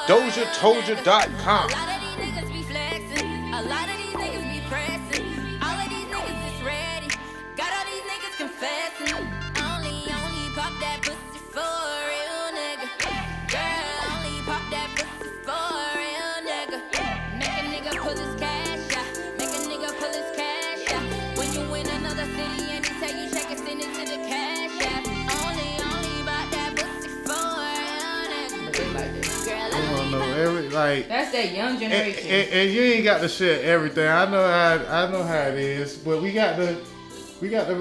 DOZHATOLDYA.COM. A lot of these niggas be flexing. A lot of these niggas be pressing. All of these niggas is ready. Got all these niggas confessing. Only pop that pussy for a real nigga. Girl, only pop that pussy for a real nigga. Make a nigga pull his cash out. Make a nigga pull his cash out. When you in another city and he tell you check it, send it to the cash app. Only pop that pussy for a real nigga. Girl, I don't know like that's that young generation. and you ain't got to share everything. I know how it is, but we got to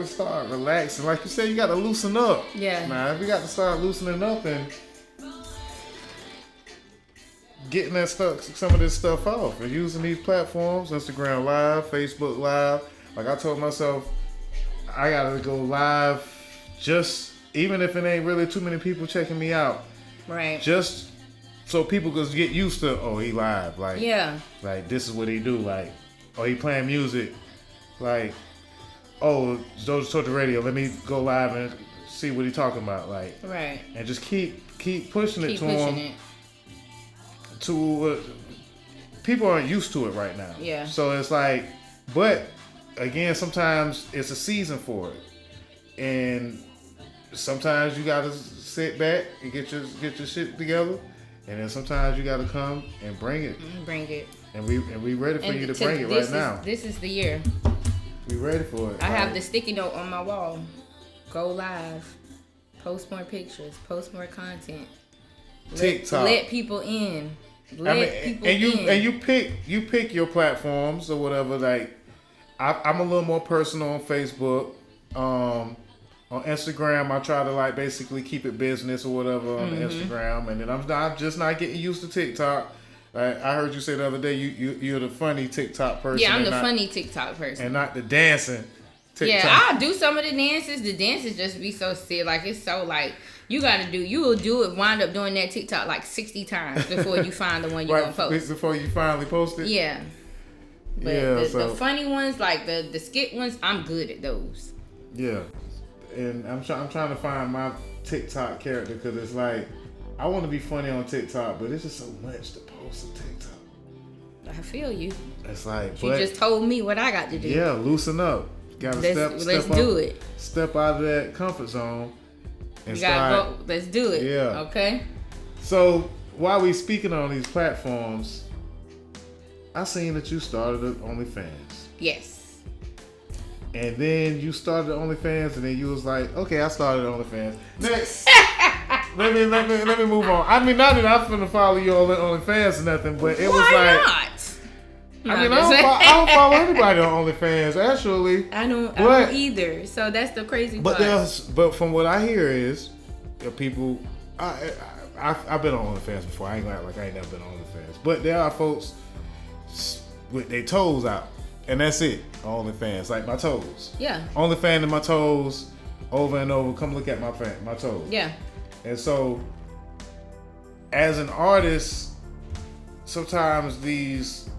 start relaxing. Like you said, you got to loosen up. Yeah. Man, we got to start loosening up and getting that stuff, some of this stuff off, and using these platforms, Instagram Live, Facebook Live. Like I told myself, I gotta go live, just even if it ain't really too many people checking me out. Right. Just so people could get used to, oh, he live, like, yeah, like this is what he do, like, oh, he playing music, like, oh, Dozha Radio, let me go live and see what he talking about, like, right, and just keep pushing it to pushing him. To people aren't used to it right now. Yeah. So it's like, but again, sometimes it's a season for it, and sometimes you gotta sit back and get your shit together. And then sometimes you gotta come and bring it. Bring it. And we ready for you to bring it right now. This is the year. We ready for it. I have the sticky note on my wall. Go live. Post more pictures. Post more content. TikTok. Let people in. And you pick your platforms or whatever. Like I'm a little more personal on Facebook. On Instagram, I try to like basically keep it business or whatever on the Instagram, and then I'm just not getting used to TikTok. I heard you say the other day you're the funny TikTok person. Yeah, I'm the funny TikTok person, and not the dancing TikTok. Yeah, I'll do some of the dances. The dances just be so silly. Like it's so like you will do it. Wind up doing that TikTok like 60 times before you find the one you're gonna post. Before you finally post it. Yeah. But yeah, the funny ones, like the skit ones, I'm good at those. Yeah. And I'm trying to find my TikTok character because it's like I want to be funny on TikTok, but it's just so much to post on TikTok. I feel you. It's like you just told me what I got to do. Yeah, loosen up. Let's do it. Step out of that comfort zone and go. Let's do it. Yeah. Okay. So while we speaking on these platforms, I seen that you started at OnlyFans. Yes. And then you started OnlyFans, and then you was like, "Okay, I started OnlyFans. Next, let me move on." I mean, not that I'm finna follow you on OnlyFans or nothing, but it was like, not? I mean, I don't follow anybody on OnlyFans actually. I don't either. So that's the crazy part. But from what I hear is, people, I've been on OnlyFans before. I ain't gonna act like I ain't never been on OnlyFans, but there are folks with their toes out. And that's it. OnlyFans, like my toes. Yeah. OnlyFans and my toes, over and over. Come look at my toes. Yeah. And so, as an artist, sometimes these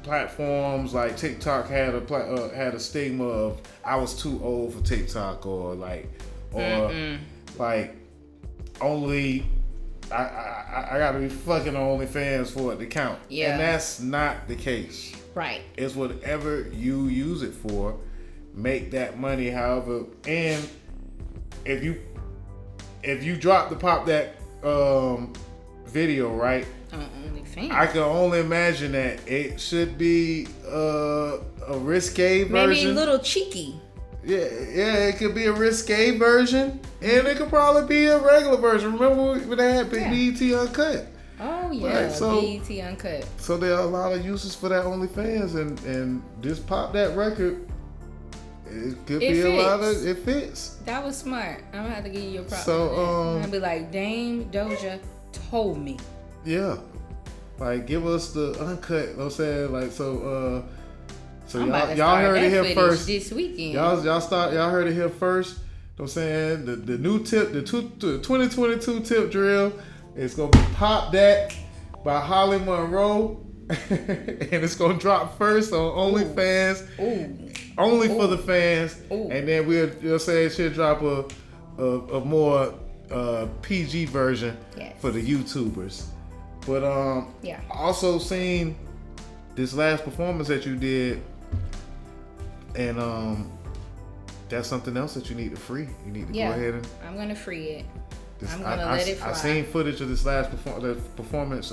platforms like TikTok had a stigma of I was too old for TikTok, or like only I gotta be fucking OnlyFans for it to count. Yeah. And that's not the case. Right. It's whatever you use it for. Make that money however. And if you drop the pop that video, right? On OnlyFans. I can only imagine that it should be a risque version. Maybe a little cheeky. Yeah, it could be a risque version, and it could probably be a regular version. Remember when they had BET Uncut? Oh yeah, right, BET Uncut. So there are a lot of uses for that OnlyFans, and just pop that record. It could be a lot of it fits. That was smart. I'm gonna have to give you your props. So I'm gonna be like, Dame Dozha told me. Yeah, like give us the uncut. You know what I'm saying, like so. So y'all heard it here first this weekend. Y'all heard it here first. You know what I'm saying, the new tip, the 2022 tip drill is gonna be Pop That by Holly Monroe, and it's gonna drop first on OnlyFans, only for the fans, and then we'll say it should drop a more PG version for the YouTubers. But I also seen this last performance that you did, and that's something else that you need to free. You need to go ahead and. I'm gonna free it. I'm gonna let it fly. I seen footage of this last performance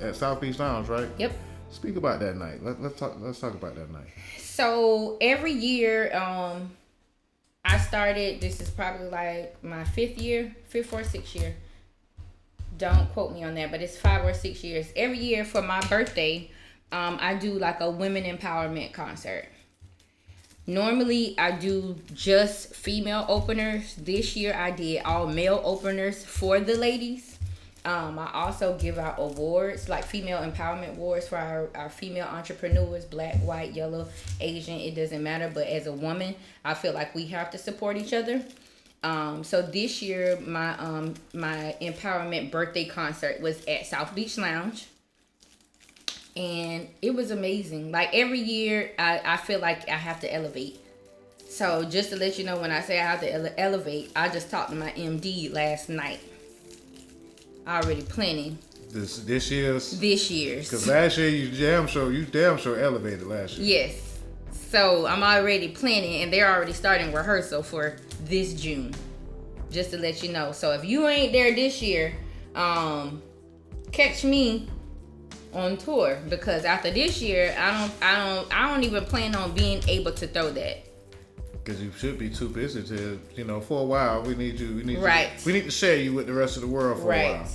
at South Beach Lounge, right? Yep. Speak about that night. Let's talk about that night. So every year, I started. This is probably like my fifth or sixth year. Don't quote me on that, but it's 5 or 6 years. Every year for my birthday, I do like a women empowerment concert. Normally, I do just female openers. This year, I did all male openers for the ladies. I also give out awards, like female empowerment awards for our female entrepreneurs, black, white, yellow, Asian, it doesn't matter. But as a woman, I feel like we have to support each other. So this year, my empowerment birthday concert was at South Beach Lounge. And it was amazing. Like every year, I feel like I have to elevate. So just to let you know, when I say I have to elevate, I just talked to my MD last night. Already planning. This year's. Because last year you damn sure elevated last year. Yes. So I'm already planning, and they're already starting rehearsal for this June. Just to let you know. So if you ain't there this year, catch me on tour, because after this year, I don't even plan on being able to throw that. Because you should be too busy to, for a while. We need you. We need to share you with the rest of the world for a while.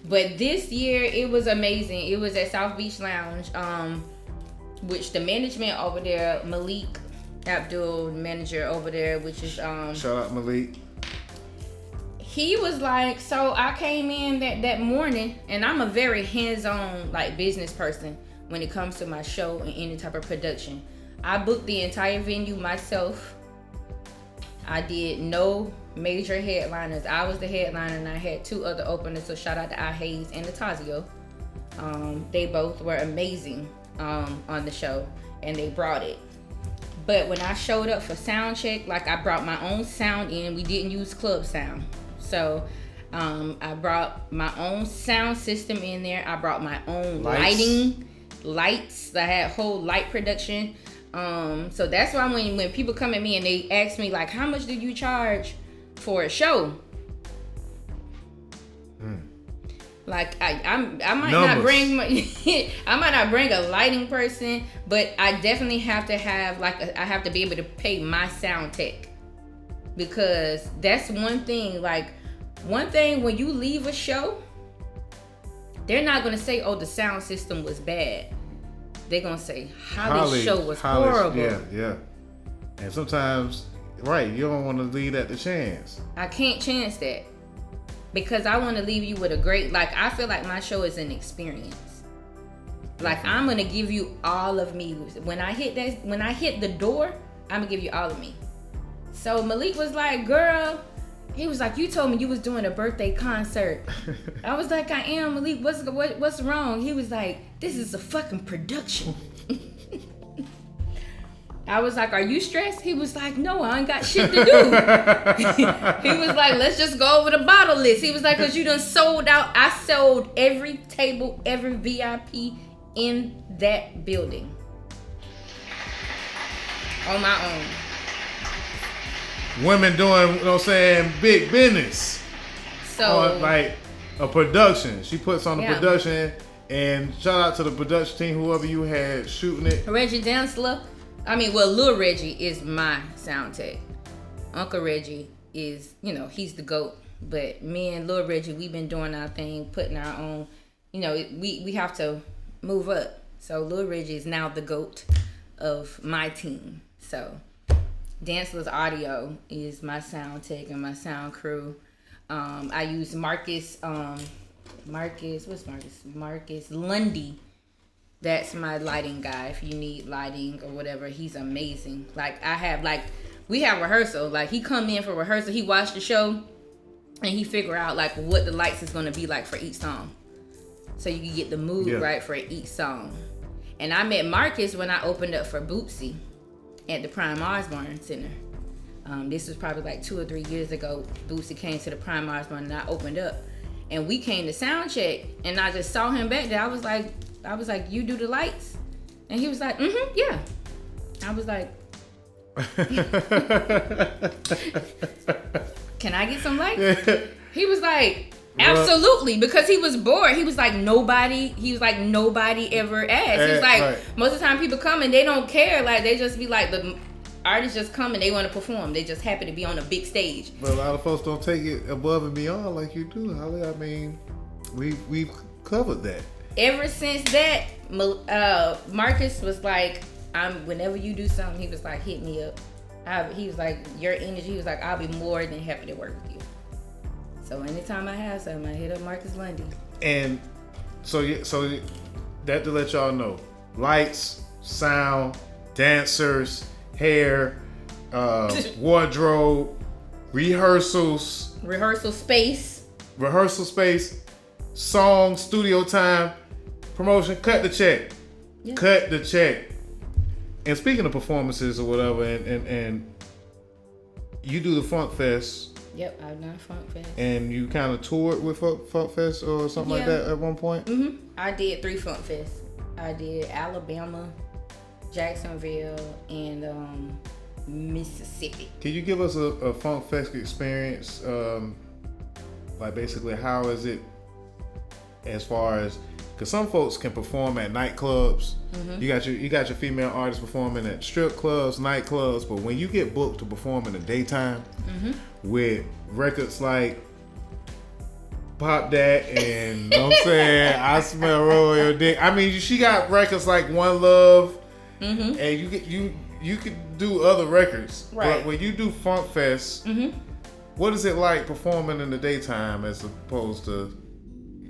But this year, it was amazing. It was at South Beach Lounge, which the management over there, Malik Abdul, manager over there, which is shout out Malik. He was like, so I came in that morning, and I'm a very hands-on like business person when it comes to my show and any type of production. I booked the entire venue myself. I did no major headliners. I was the headliner, and I had 2 other openers. So shout out to I Hayes and Natazio. They both were amazing on the show, and they brought it. But when I showed up for sound check, like I brought my own sound in. We didn't use club sound. So I brought my own sound system in there. I brought my own lights. I had whole light production. So that's why when people come at me and they ask me like, how much do you charge for a show? Like I might not bring I might not bring a lighting person, but I definitely have to have I have to be able to pay my sound tech, because that's one thing. One thing when you leave a show, they're not gonna say, "Oh, the sound system was bad." They're gonna say, "Holly's show was horrible." Yeah. And sometimes, you don't want to leave that to chance. I can't chance that, because I want to leave you with a great. I feel like my show is an experience. I'm gonna give you all of me. When I hit the door, I'm gonna give you all of me. So Malik was like, "Girl," he was like, "You told me you was doing a birthday concert." I was like, "I am, Malik. What's wrong?" He was like, "This is a fucking production." I was like, "Are you stressed?" He was like, "No, I ain't got shit to do." He was like, "Let's just go over the bottle list." He was like, "Cause you done sold out." I sold every table, every VIP in that building on my own. Women doing, big business. So like a production. She puts on the production, and shout out to the production team, whoever you had shooting it. Reggie Dansler. Lil Reggie is my sound tech. Uncle Reggie is, he's the GOAT. But me and Lil Reggie, we've been doing our thing, putting our own, we have to move up. So Lil Reggie is now the GOAT of my team. So Dansler's audio is my sound tech and my sound crew. I use Marcus Lundy. That's my lighting guy. If you need lighting or whatever, he's amazing. We have rehearsal. He come in for rehearsal. He watched the show, and he figure out what the lights is gonna be like for each song, so you can get the mood right for each song. And I met Marcus when I opened up for Bootsy at the Prime Osborne Center. This was probably 2 or 3 years ago. Bootsy came to the Prime Osborne, and I opened up. and we came to sound check, and I just saw him back there. I was like, you do the lights? And he was like, yeah. I was like, can I get some lights? He was like, absolutely, because he was bored. He was like, nobody ever asked. He was like, most of the time people come and they don't care. Like, they just be like, the artists just come and they want to perform. They just happen to be on a big stage. But a lot of folks don't take it above and beyond like you do, Holly. I mean, we've covered that. Ever since that, Marcus was like, whenever you do something, he was like, hit me up. He was like, your energy, he was like, I'll be more than happy to work with you. So anytime I have something, I hit up Marcus Lundy. And so that to let y'all know, lights, sound, dancers, hair, wardrobe, rehearsal space, song, studio time, promotion, cut the check. Yeah. Cut the check. And speaking of performances or whatever, and you do the Funk Fest. Yep, I've done Funk Fest. And you kind of toured with Funk Fest or something like that at one point? Mm-hmm. I did 3 Funk Fests. I did Alabama, Jacksonville, and Mississippi. Can you give us a Funk Fest experience? Like basically, how is it as far as, because some folks can perform at nightclubs. Mm-hmm. You got your female artists performing at strip clubs, nightclubs, but when you get booked to perform in the daytime with records like Pop That and know what I'm saying, I Smell Royal Dick. I mean, she got records like One Love, and you could do other records. Right. But when you do Funk Fest, what is it like performing in the daytime as opposed to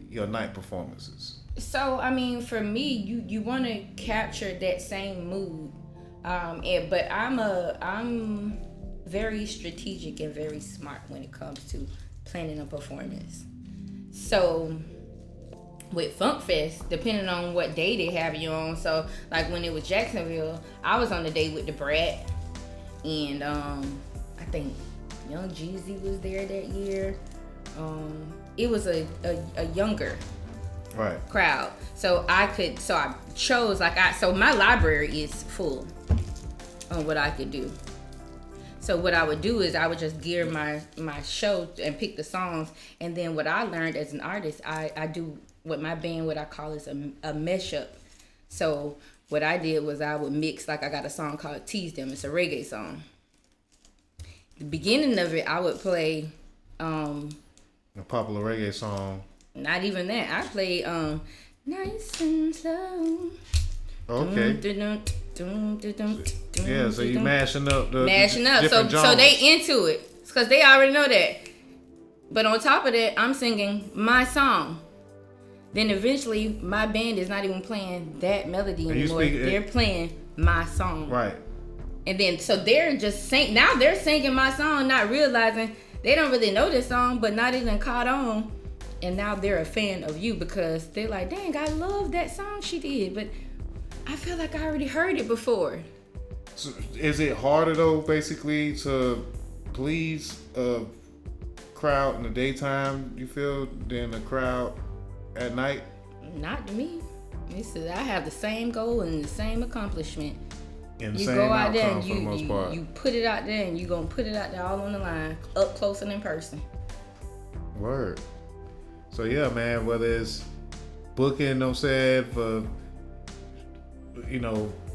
your night performances? So, I mean, for me, you want to capture that same mood, but I'm very strategic and very smart when it comes to planning a performance. So, with Funk Fest, depending on what day they have you on, so like when it was Jacksonville, I was on the day with the Brat, and I think Young Jeezy was there that year. It was a younger crowd, so I chose so my library is full on what I could do. So what I would do is I would just gear my show and pick the songs, and then what I learned as an artist, I do with my band what I call is a mashup. So what I did was I would mix, like I got a song called Tease Them. It's a reggae song. The beginning of it, I would play a popular reggae song. Not even that. I played Nice and Slow. Okay. Yeah, so you mashing up the so they into it because they already know that. But on top of that, I'm singing my song. Then eventually, my band is not even playing that melody anymore. They're playing my song. Right. And then so they're just now they're singing my song, not realizing they don't really know this song, but now they done caught on, and now they're a fan of you because they're like, dang, I love that song she did, but I feel like I already heard it before. So is it harder though, basically, to please a crowd in the daytime, you feel, than a crowd at night? Not to me. I have the same goal and the same accomplishment. And the you same go out there and for the most part. You put it out there and you're going to put it out there all on the line, up close and in person. Word. So yeah, man, whether it's booking, you know what I'm saying, for,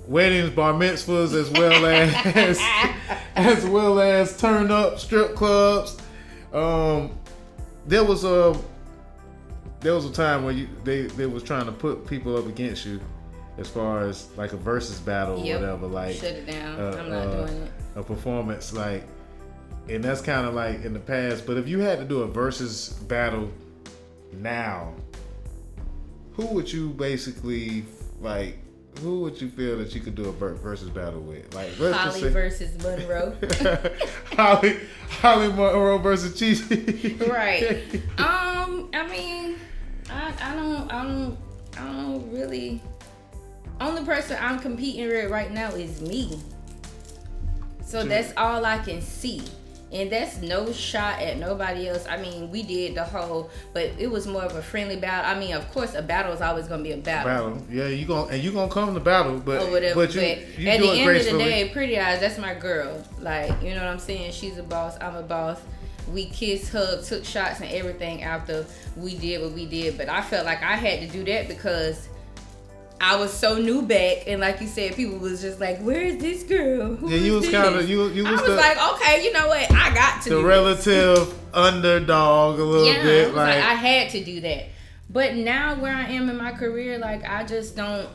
weddings, bar mitzvahs, as well as turn up strip clubs. There was a time where they was trying to put people up against you, as far as like a versus battle or whatever. Like, shut it down. I'm not doing it. A performance, like, and that's kind of like in the past. But if you had to do a versus battle now, who would you basically like? Who would you feel that you could do a versus battle with? Like, Holly versus Monroe. Holly Monroe versus Cheesy. Right. I mean, I don't really. Only person I'm competing with right now is me. So that's all I can see. And that's no shot at nobody else. I mean, we did the whole, but it was more of a friendly battle. I mean, of course, a battle is always gonna be a battle. Yeah, you gonna come to battle, but or whatever. but you at do the it end gracefully. of the day, Pretty Eyes, that's my girl. Like, you know what I'm saying? She's a boss. I'm a boss. We kissed, hugged, took shots and everything after we did what we did. But I felt like I had to do that because I was so new back, and like you said, people was just like, "Where is this girl?" Who Yeah, you is was this? kind of you was I was like, "Okay, you know what? I got to the do relative underdog a little yeah, bit. I was like, I had to do that. But now where I am in my career, like I just don't.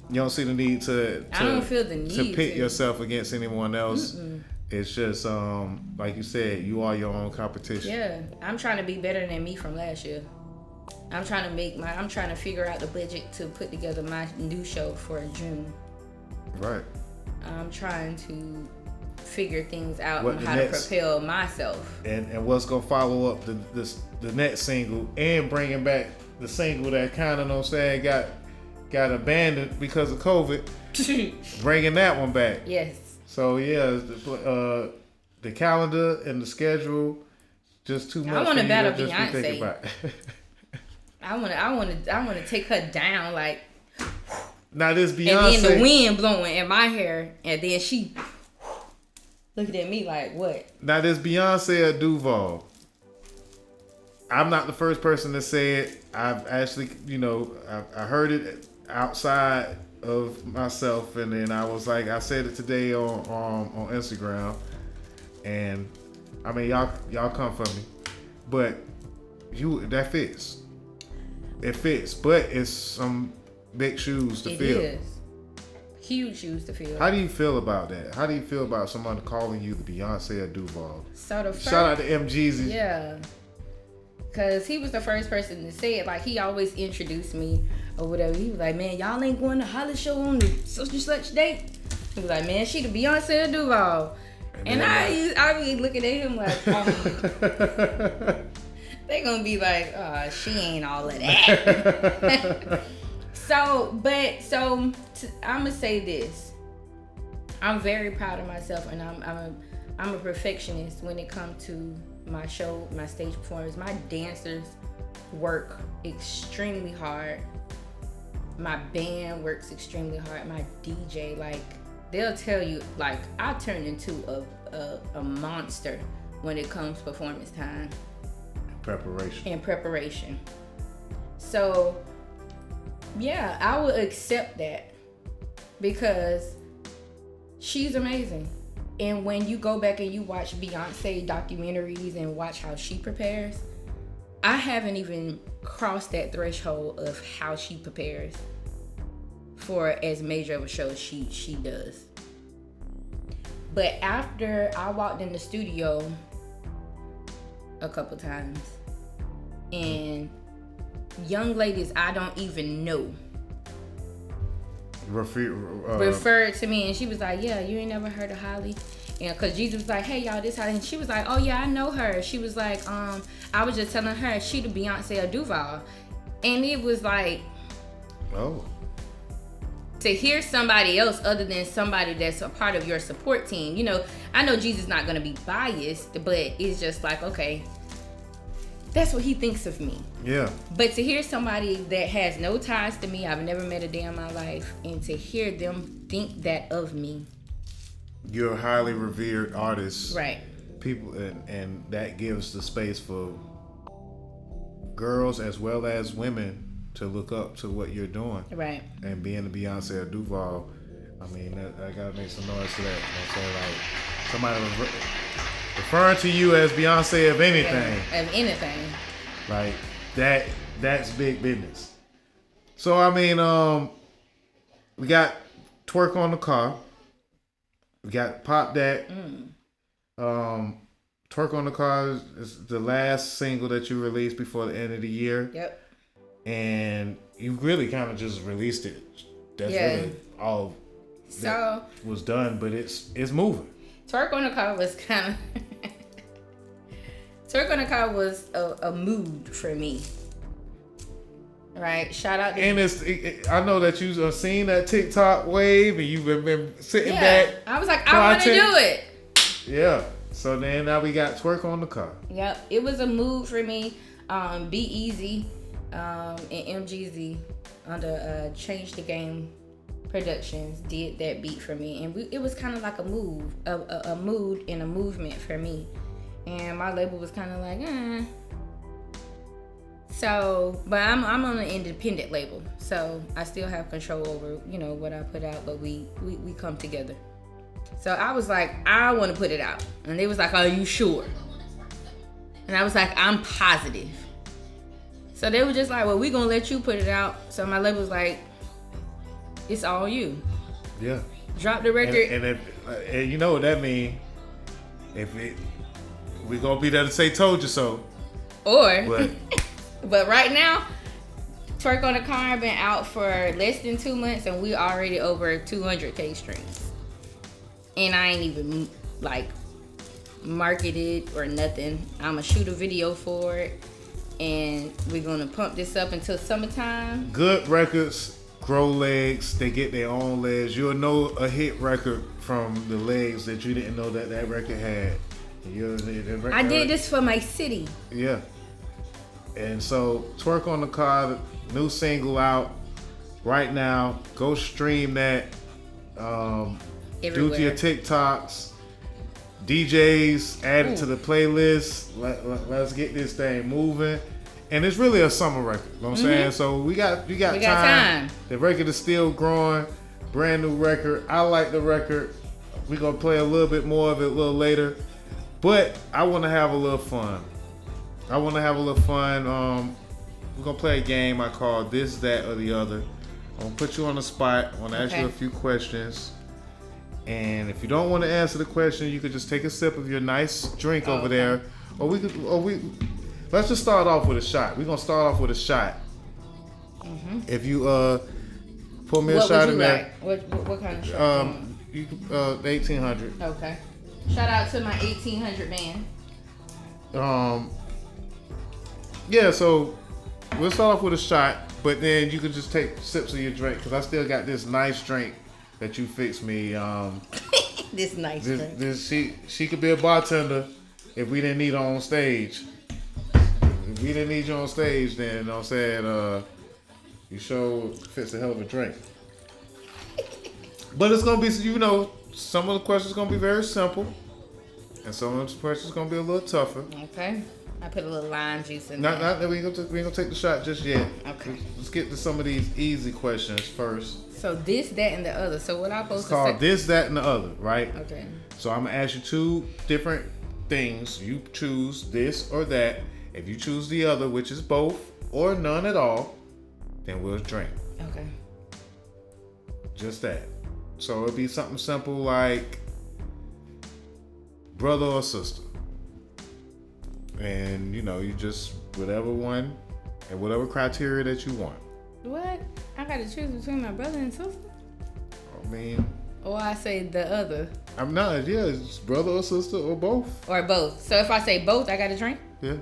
You don't see the need to I don't feel the need to pit to. yourself against anyone else. Mm-mm. It's just like you said, you are your own competition. Yeah, I'm trying to be better than me from last year. I'm trying to figure out the budget to put together my new show for June. Right. I'm trying to figure things out What on the how next- to propel myself. And what's gonna follow up the next single and bringing back the single that kind of, know what I'm saying, got abandoned because of COVID. Bringing that one back. Yes. So yeah, the calendar and the schedule just too much. I want to for you battle just be thinking Beyonce. about. I want to take her down like. Now this And Beyonce. then the wind blowing in my hair, and then she looking at me like, what? Now this Beyonce or Duval. I'm not the first person to say it. I've actually, I heard it outside of myself, and then I was like, I said it today on Instagram, and I mean y'all come for me, but that fits. It fits, but it's some big shoes to fill. It is huge shoes to fill. How do you feel about that? How do you feel about someone calling you the Beyonce or Duval? So the first, Shout out to M Jeezy. yeah, because he was the first person to say it. Like he always introduced me or whatever. He was like, "Man, y'all ain't going to Holly show on the such and such date." He was like, "Man, she the Beyonce or Duval," and I be looking at him like, oh. They gonna be like, "Oh, she ain't all of that." I'm gonna say this. I'm very proud of myself, and I'm a perfectionist when it comes to my show, my stage performance. My dancers work extremely hard. My band works extremely hard. My DJ, like, they'll tell you, like, I turn into a monster when it comes performance time. Preparation. So, yeah, I would accept that because she's amazing. And when you go back and you watch Beyonce documentaries and watch how she prepares, I haven't even crossed that threshold of how she prepares for as major of a show as she does. But after I walked in the studio a couple times, and young ladies I don't even know referred to me, and she was like, "Yeah, you ain't never heard of Holly?" And because Jesus was like, "Hey y'all, this Holly," and she was like, "Oh yeah, I know her." She was like, I was just telling her she the Beyonce or Duval," and it was like, oh, to hear somebody else other than somebody that's a part of your support team. I know Jesus not gonna be biased, but it's just like, okay, that's what he thinks of me. Yeah. But to hear somebody that has no ties to me, I've never met a day in my life, and to hear them think that of me. You're a highly revered artist. Right. People, and that gives the space for girls as well as women to look up to what you're doing. Right. And being the Beyonce or Duval, I mean, I gotta make some noise to that. So like, somebody referring to you as Beyonce of anything. Yeah, of anything. Like that's big business. So I mean, we got Twerk on the Car. We got Pop That. Twerk on the Car is the last single that you released before the end of the year. Yep. And you really kind of just released it. That's really all that was done, but it's moving. Twerk on the Car was kind of Twerk on the Car was a mood for me. Right? Shout out to I know that you've seen that TikTok wave and you've been sitting back. I was like, I want to do it. Yeah. So then now we got Twerk on the Car. Yep. It was a move for me. Be Easy and MGZ under Change the Game Productions did that beat for me, and it was kind of like a move, a mood and a movement for me, and my label was kind of like, So, but I'm on an independent label, so I still have control over, what I put out, but we come together. So I was like, I want to put it out, and they was like, are you sure? And I was like, I'm positive. So they were just like, well, we gonna let you put it out. So my label was like, it's all you. Yeah. Drop the record. And you know what that mean? We gonna be there to say told you so. Or, but right now, Twerk on the Car been out for less than 2 months, and we already over 200K streams. And I ain't even marketed or nothing. I'ma shoot a video for it, and we're gonna pump this up until summertime. Good records grow legs. They get their own legs. You'll know a hit record from the legs that you didn't know that record had. I did this for my city. Yeah. And so Twerk on the Car, new single out right now. Go stream that. Do your TikToks. DJs add it to the playlist. Let's get this thing moving. And it's really a summer record. You know what I'm saying? So we got time. The record is still growing. Brand new record. I like the record. We're going to play a little bit more of it a little later. But I want to have a little fun. We're going to play a game I call This, That, or the Other. I'm going to put you on the spot. I want to ask you a few questions. And if you don't want to answer the question, you could just take a sip of your nice drink over there. Let's just start off with a shot. We're going to start off with a shot. Mm-hmm. If you pour me a shot in there. What kind of shot? 1800. Okay. Shout out to my 1800 band. Yeah, so we'll start off with a shot, but then you can just take sips of your drink, because I still got this nice drink that you fixed me. This nice drink. She could be a bartender if we didn't need her on stage. If we didn't need you on stage, then, you know what I'm saying, you sure fix a hell of a drink. But it's going to be, some of the questions are going to be very simple, and some of the questions are going to be a little tougher. Okay. I put a little lime juice in there. We ain't gonna take the shot just yet. Okay. Let's get to some of these easy questions first. So this, that, and the other. So what I'm supposed to say? It's called This, That, and the Other, right? Okay. So I'm gonna ask you two different things. You choose this or that. If you choose the other, which is both or none at all, then we'll drink. Okay. Just that. So it'll be something simple like brother or sister. And you just whatever one and whatever criteria that you want. What? I gotta choose between my brother and sister? I mean, or I say the other. I'm not, it's brother or sister or both. Or both. So if I say both, I gotta drink? Yeah.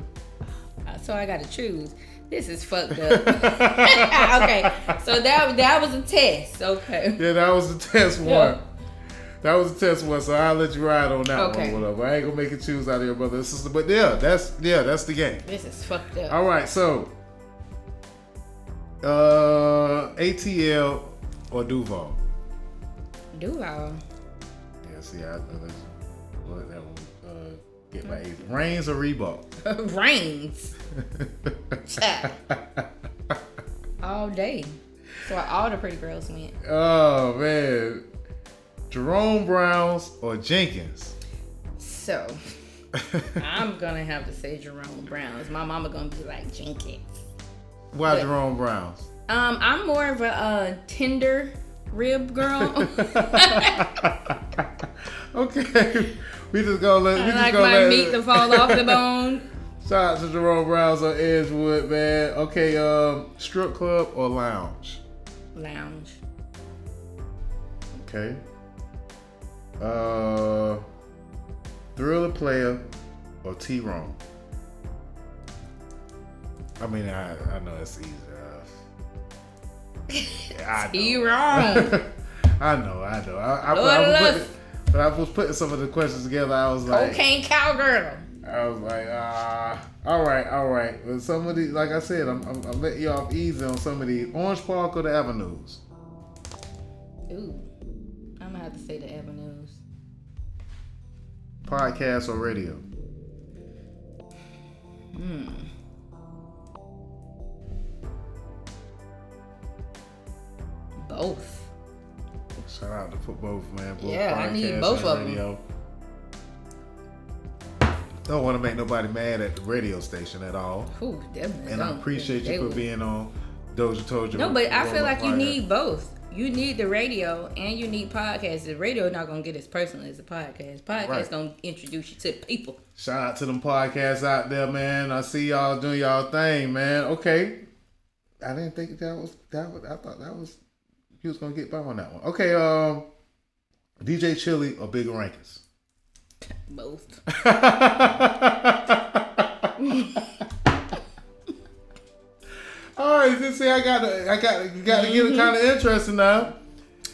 So I gotta choose. This is fucked up. Okay. So that was a test. Okay. Yeah, that was the test one. Yeah. That was the test one, so I'll let you ride on that one. Whatever. I ain't gonna make you choose out of your brother and sister, but that's the game. This is fucked up. All right, so ATL or Duval? Duval. Yeah, see, I let that one get my age. Reigns or Reebok? Reigns. All day. So all the pretty girls went. Oh man. Jerome Browns or Jenkins? So, I'm gonna have to say Jerome Browns. My mama gonna be like Jenkins. Why Jerome Browns? I'm more of a tender rib girl. Okay, we just gonna let. I like my meat to fall off the bone. Shout out to Jerome Browns on Edgewood, man. Okay, strip club or lounge? Lounge. Okay. Thriller Player or T-Rome? I mean, I know it's easy. T-Rome. I know. when I was putting some of the questions together, I was like, Cocaine cowgirl. I was like, all right. But some of these, like I said, I'm letting you off easy on some of these. Orange Park or the Avenues? Ooh, I'm gonna have to say the Avenues. Podcast or radio? Both. Shout out to both, man. Both Yeah, I need podcast both and of them. radio. Don't want to make nobody mad at the radio station at all. Ooh, definitely. And I don't. appreciate They you for would- being on Dozha Told You. No, but I feel like you Podcast. need both. You need the radio and you need podcasts. The radio not gonna get as personal as the podcast. Podcast Right. gonna introduce you to the people. Shout out to them podcasts out there, man. I see y'all doing y'all thing, man. Okay. I didn't think that was I thought that was you was gonna get by on that one. Okay, DJ Chili or Bigger Rankings? Both. All right, just see, you got to get it kind of interesting now.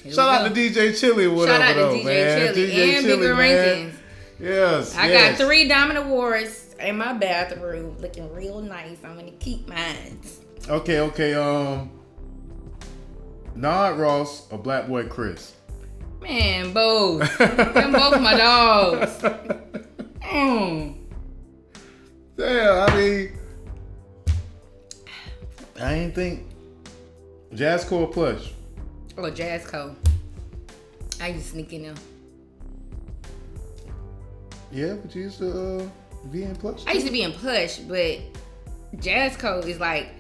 Shout out to DJ Chili or whatever. Shout out to though, DJ man. Chili DJ and Chili, Bigger man. Rankings. Yes, I yes. got 3 Diamond Awards in my bathroom, looking real nice. I'm gonna keep mine. Okay. Nod Ross or Black Boy Chris? Man, both. Them both my dogs. Yeah, I mean, I ain't think Jazzco or Plush. Or Jazzco. I used to sneak in there. Yeah, but you used to be in Plush. I used to be in Plush, but Jazzco is like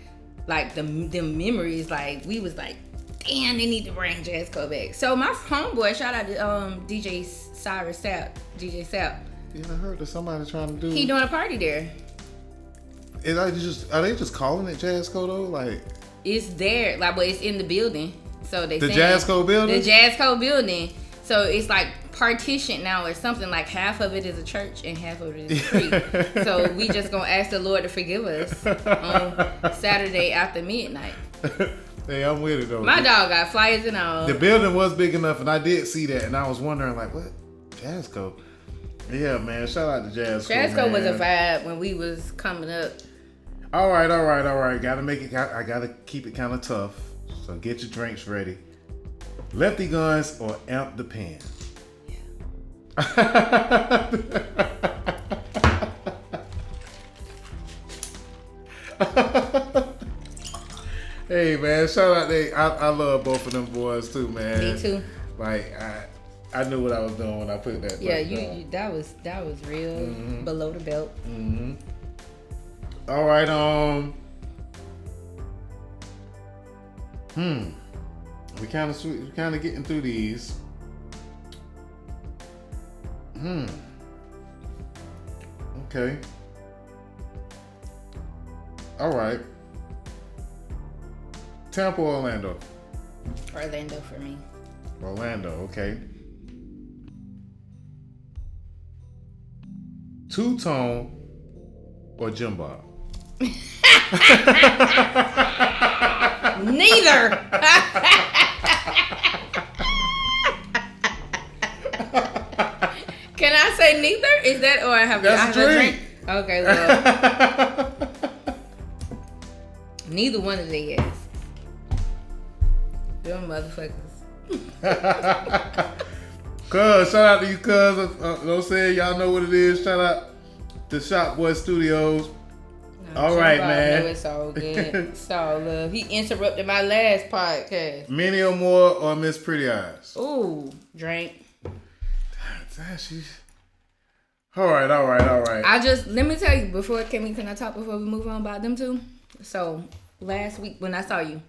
the memories. Like we was like, damn, they need to bring Jazzco back. So my homeboy, shout out to DJ Cyrus Sapp, DJ Sapp. Yeah, I heard that somebody trying to do. He doing a party there. Are they just calling it Jazzco though? Like It's there, like, but it's in the building. So they the saying- Jazzco building. The Jazzco building. So it's like partitioned now or something. Like half of it is a church and half of it is free. So we just gonna ask the Lord to forgive us on Saturday after midnight. Hey, I'm with it though. My dog got flyers and all. The building was big enough, and I did see that, and I was wondering like, what Jazzco? Yeah, man. Shout out to Jazzco. Jazzco was a man. vibe when we was coming up. All right. Gotta make it. I gotta keep it kind of tough. So get your drinks ready. Lefty Guns or Amp the Pen? Hey man, shout out to I love both of them boys too, man. Me too. Like I knew what I was doing when I put that. Yeah, you that was real below the belt. Mm-hmm. All right, we kind of getting through these. Okay. All right. Tampa or Orlando? Orlando for me. Orlando, okay. Two-Tone or Jim Bob? Neither. Can I say neither? Is that or I have That's a a drink. Okay, well. Neither one of the ass. Them motherfuckers. Cuz, shout out to you, cuz. You know what I'm saying? Y'all know what it is. Shout out to Shop Boy Studios. All right, man. It's all good. It's all love. He interrupted my last podcast. Minnie or Moore or Miss Pretty Eyes? Ooh, drink. All right. Let me tell you before, can I talk before we move on about them two? So, last week when I saw you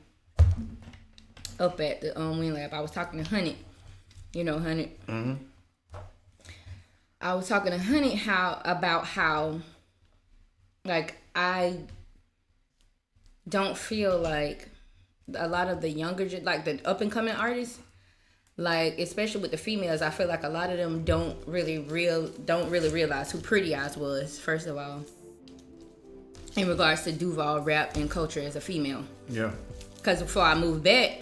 up at the Wing Lab, I was talking to Honey. You know Honey? Mm-hmm. I was talking to Honey about how, like, I don't feel like a lot of the younger, like the up and coming artists, like especially with the females, I feel like a lot of them don't really realize who Pretty Eyes was, first of all, in regards to Duval rap and culture as a female. Yeah. Because before I moved back,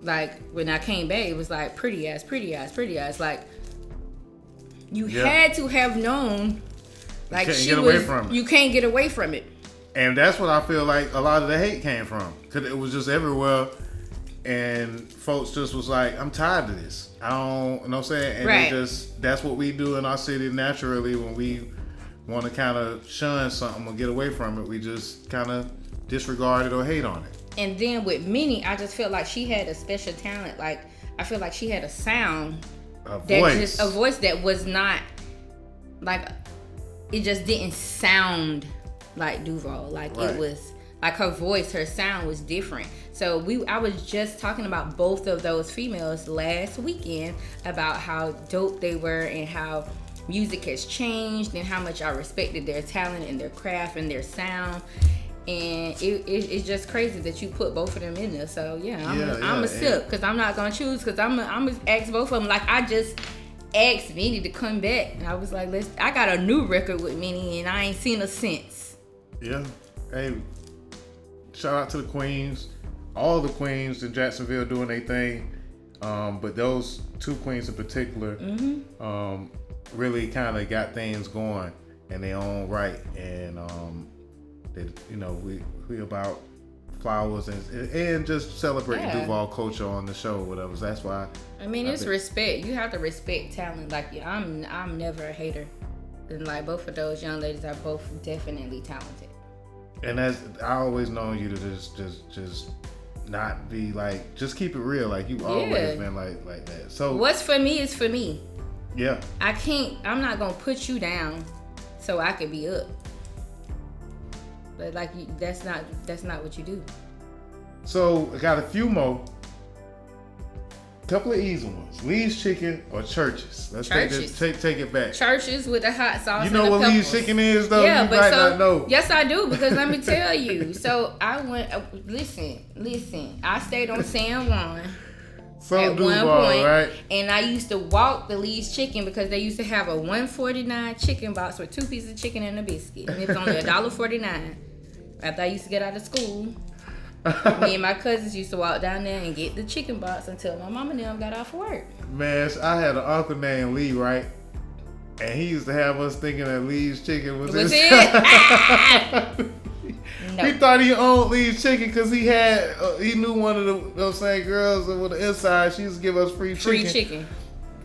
like when I came back, it was like Pretty Eyes. Like you had to have known. Like you can't get away from it. And that's what I feel like a lot of the hate came from. Because it was just everywhere. And folks just was like, I'm tired of this. I don't, you know what I'm saying? And they that's what we do in our city naturally when we want to kind of shun something or get away from it. We just kind of disregard it or hate on it. And then with Minnie, I just felt like she had a special talent. Like, I feel like she had a sound. A voice that was not, like, it just didn't sound like Duval. Like, it was, like, her voice, her sound was different. So I was just talking about both of those females last weekend about how dope they were and how music has changed and how much I respected their talent and their craft and their sound. And it's just crazy that you put both of them in there. So I'm a sip because I'm not gonna choose because I'm gonna ask both of them. Like, I just asked Minnie to come back and I was like, I got a new record with Minnie and I ain't seen her since. Yeah. Hey, shout out to the queens, all the queens in Jacksonville doing their thing. But those two queens in particular, really kind of got things going in their own right. And they, we about flowers and just celebrating Duval culture on the show, whatever. So that's why. I mean, it's respect. You have to respect talent. Like, I'm never a hater. And like, both of those young ladies are both definitely talented. And I always known you to just not be like, just keep it real. Like, you always been like that. So what's for me is for me. Yeah. I'm not gonna put you down so I can be up. But like, that's not what you do. So I got a few more. Couple of easy ones. Lee's Chicken or Church's? Let's take it back. Church's with the hot sauce. You know what Lee's Chicken is, though? Yeah, you might not know. Yes, I do, because let me tell you. So I went. Listen. I stayed on San Juan at one point, right? And I used to walk the Lee's Chicken because they used to have a $1.49 chicken box with 2 pieces of chicken and a biscuit, and it was only $1.49. After I used to get out of school, me and my cousins used to walk down there and get the chicken box until my mom and them got off work. Man, I had an uncle named Lee, right? And he used to have us thinking that Lee's Chicken was his. No. He thought he owned Lee's Chicken because he knew one of those same girls with the inside. She used to give us free chicken.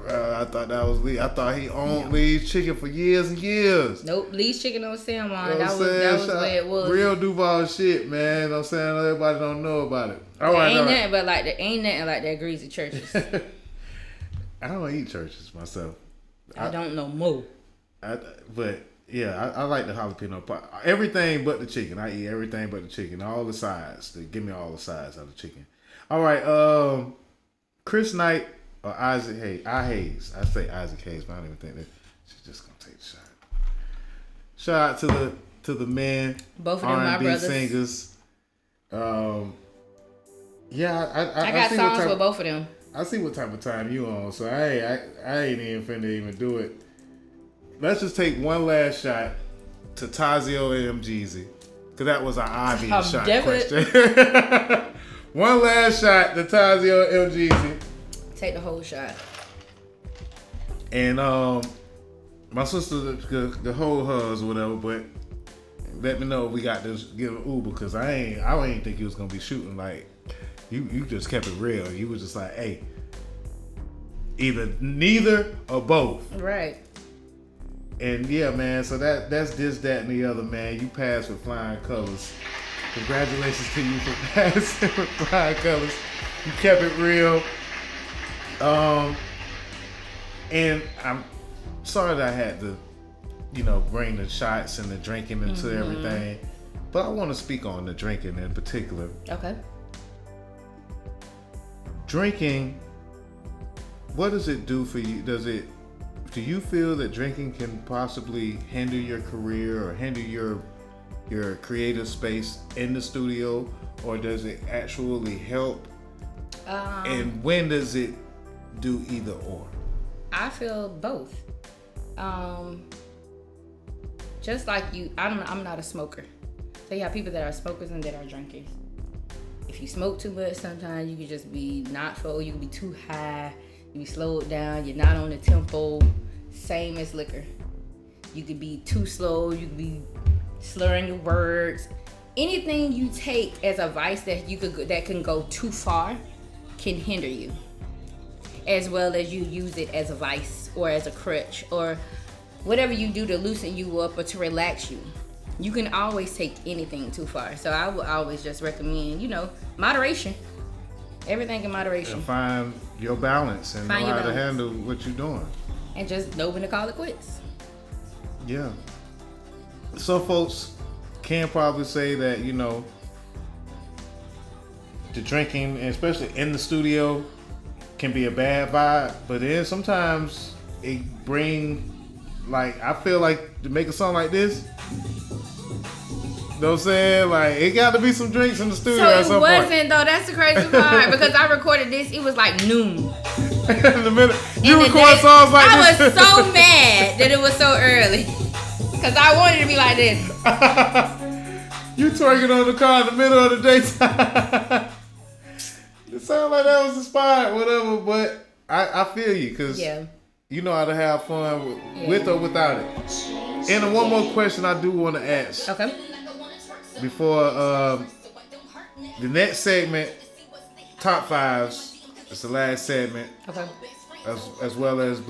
I thought that was Lee. I thought he owned Lee's Chicken for years and years. Nope, Lee's Chicken on San Juan. That was where it was. Real Duval shit, man. You know what I'm saying? Everybody don't know about it. Ain't nothing like that greasy Church's. I don't eat Church's myself. I don't know more. But yeah, I like the jalapeno pot. Everything but the chicken. I eat everything but the chicken. All the sides. Give me all the sides of the chicken. All right. Chris Knight or Isaac Hayes. I say Isaac Hayes, but I don't even think that she's just gonna take the shot. Shout out to the men. Both of them my brothers. Singers. Yeah, I got songs with both of them. I see what type of time you on, so I ain't even finna even do it. Let's just take one last shot to Tazio and Jeezy, because that was an obvious shot question. One last shot to Tazio and Jeezy. Take the whole shot. And my sister the whole hers or whatever, but let me know if we got to get an Uber, because I ain't think you was gonna be shooting like. You just kept it real. You was just like, hey, either neither or both. Right. And yeah, man, so that's this, that, and the other, man. You passed with flying colors. Congratulations to you for passing with flying colors. You kept it real. And I'm sorry that I had to, bring the shots and the drinking into everything. But I want to speak on the drinking in particular. Okay. Drinking, what does it do for you? Do you feel that drinking can possibly hinder your career or hinder your creative space in the studio, or does it actually help? And when does it do either or? I feel both. Just like you, I'm not a smoker. So you have people that are smokers and that are drinkers. If you smoke too much, sometimes you can just be not full. You can be too high. You be slowed down. You're not on the tempo. same as liquor. You could be too slow. You could be slurring your words. Anything you take as a vice that can go too far can hinder you, as well as you use it as a vice or as a crutch or whatever you do to loosen you up or to relax you. You can always take anything too far. So I would always just recommend, moderation. Everything in moderation. And find your balance and know how to handle what you're doing. And just know when to call it quits. Yeah. Some folks can probably say that, the drinking, especially in the studio, can be a bad vibe. But then sometimes it bring, I feel like to make a song like this, you know what I'm saying? It got to be some drinks in the studio at some point. So it wasn't, though. That's the crazy part. Because I recorded this, it was like noon. In the middle. You record songs like this? I was so mad that it was so early. Because I wanted to be like this. You twerking on the car in the middle of the daytime. It sounded like that was inspired, whatever. But I feel you. Because you know how to have fun with or without it. And one more question I do want to ask. Okay. Before the next segment, top fives. It's the last segment. Okay. As well as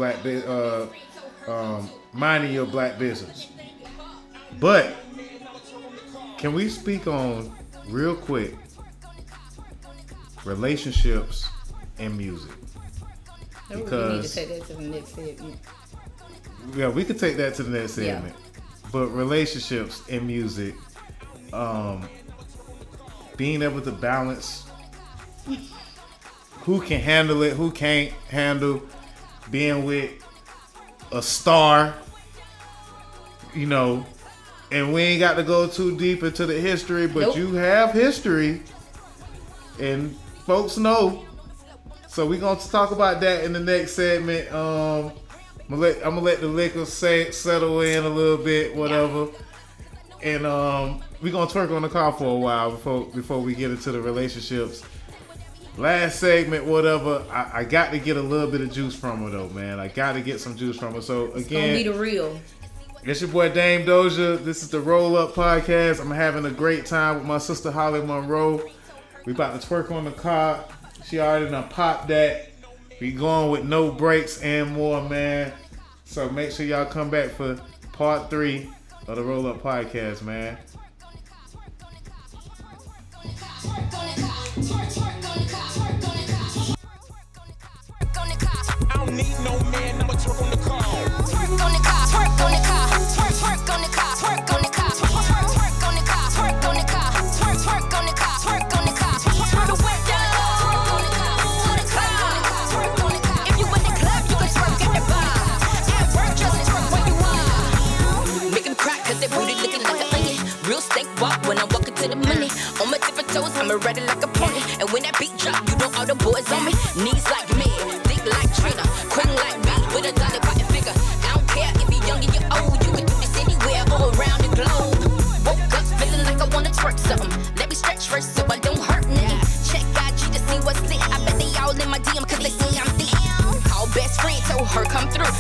minding your black business. But can we speak on real quick relationships and music? Because we need to take that to the next segment. Yeah, we could take that to the next segment. Yeah. But relationships and music, being able to balance who can handle it, who can't handle being with a star, and we ain't got to go too deep into the history, but you have history and folks know. So we're going to talk about that in the next segment. I'm gonna let the liquor settle in a little bit, whatever. And we're gonna twerk on the car for a while before we get into the relationships. Last segment, whatever. I got to get a little bit of juice from her though, man. I got to get some juice from her. So again, it's gonna be the real. It's your boy Dame Dozha. This is the Roll Up Podcast. I'm having a great time with my sister Holly Monroe. We about to twerk on the car. She already done popped that. We going with no breaks and more, man. So make sure y'all come back for part 3 of the Roll Up Podcast, man. I don't need no man, I'ma twerk on the car. Twerk on the car, twerk on the car, twerk on the car, twerk on the car, twerk on the car, twerk on the car, twerk on the car, twerk on the car, twerk the way down. Twerk on the car, twerk on the car. If you in the club, you can twerk at the bar. At work, just twerk where you are. Make 'em crack 'cause they booty looking like an onion. Real steak walk when I'm walking to the money. On my tippy toes, I'm ready like a pony. And when that beat drop, you know all the boys on me. Knees like me, thick like Trina, queen like me, with a dollar button figure. I don't care if you're young and you're old, you can do this anywhere all around the globe. Woke up feeling like I wanna twerk something. Let me stretch first so I don't hurt nothing. Check IG to see what's lit. I bet they all in my DM 'cause they see I'm thick. Call best friend, told her come through.